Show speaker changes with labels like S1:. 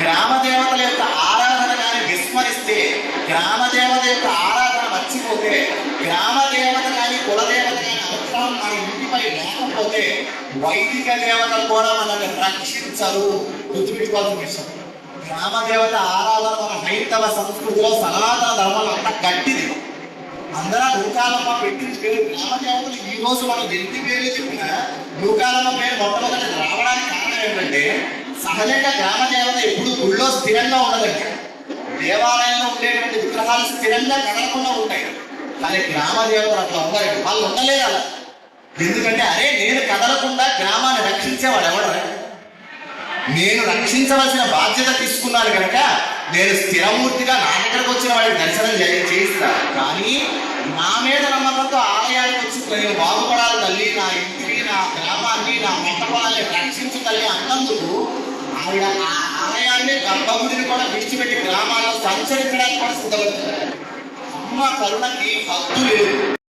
S1: గ్రామ దేవతల యొక్క ఆరాధన కానీ విస్మరిస్తే, గ్రామ దేవత యొక్క ఆరాధన మర్చిపోతే, గ్రామ దేవత కానీ కులదేవత కానీ అవసరం మన ఇంటిపై లేకపోతే వైదిక దేవతలు కూడా మనల్ని రక్షించరు. గుర్తుపెట్టుకోవాల్సిన విషయం. గ్రామ దేవత ఆరాధన మన హైందవ సంస్కృతిలో సనాతన ధర్మంలో అంత గట్టిది. అందరూ నూకాలమ్మ పెట్టిన పేరు గ్రామ దేవతలు. ఈ రోజు మనం ఎన్ని పేర్లు చెప్పినా నూకాలమ్మ పేరు మొట్టమొదటి రావడానికి కారణం ఏంటంటే, సహజంగా గ్రామ దేవత ఎప్పుడు గుళ్ళో స్థిరంగా ఉండదండి. దేవాలయంలో ఉండేటువంటి విగ్రహాలు స్థిరంగా కదలకుండా ఉంటాయి. కానీ గ్రామ దేవతలు అట్లా ఉండరు. వాళ్ళు ఉండలేదు అలా. ఎందుకంటే అరే నేను కదలకుండా గ్రామాన్ని రక్షించేవాడు ఎవడు? నేను రక్షించవలసిన బాధ్యత తీసుకున్నాను కనుక నేను స్థిరమూర్తిగా నా దగ్గరకు వచ్చిన వాడికి దర్శనం చేయిస్తాను. కానీ నా మీద నమ్మకంతో ఆలయానికి వచ్చి నేను బాగుపడాలి తల్లి, నా ఇంటిని, నా గ్రామాన్ని, నా మంటపాలని రక్షించు తల్లి అన్నందుకు ఆవిడ ఆ ఆలయాన్ని, గర్భగుడిని కూడా విడిచిపెట్టి గ్రామాల్లో సంచరించడానికి కూడా సిద్ధపడుతున్నారు. అమ్మ కరుణకి హద్దు లేదు.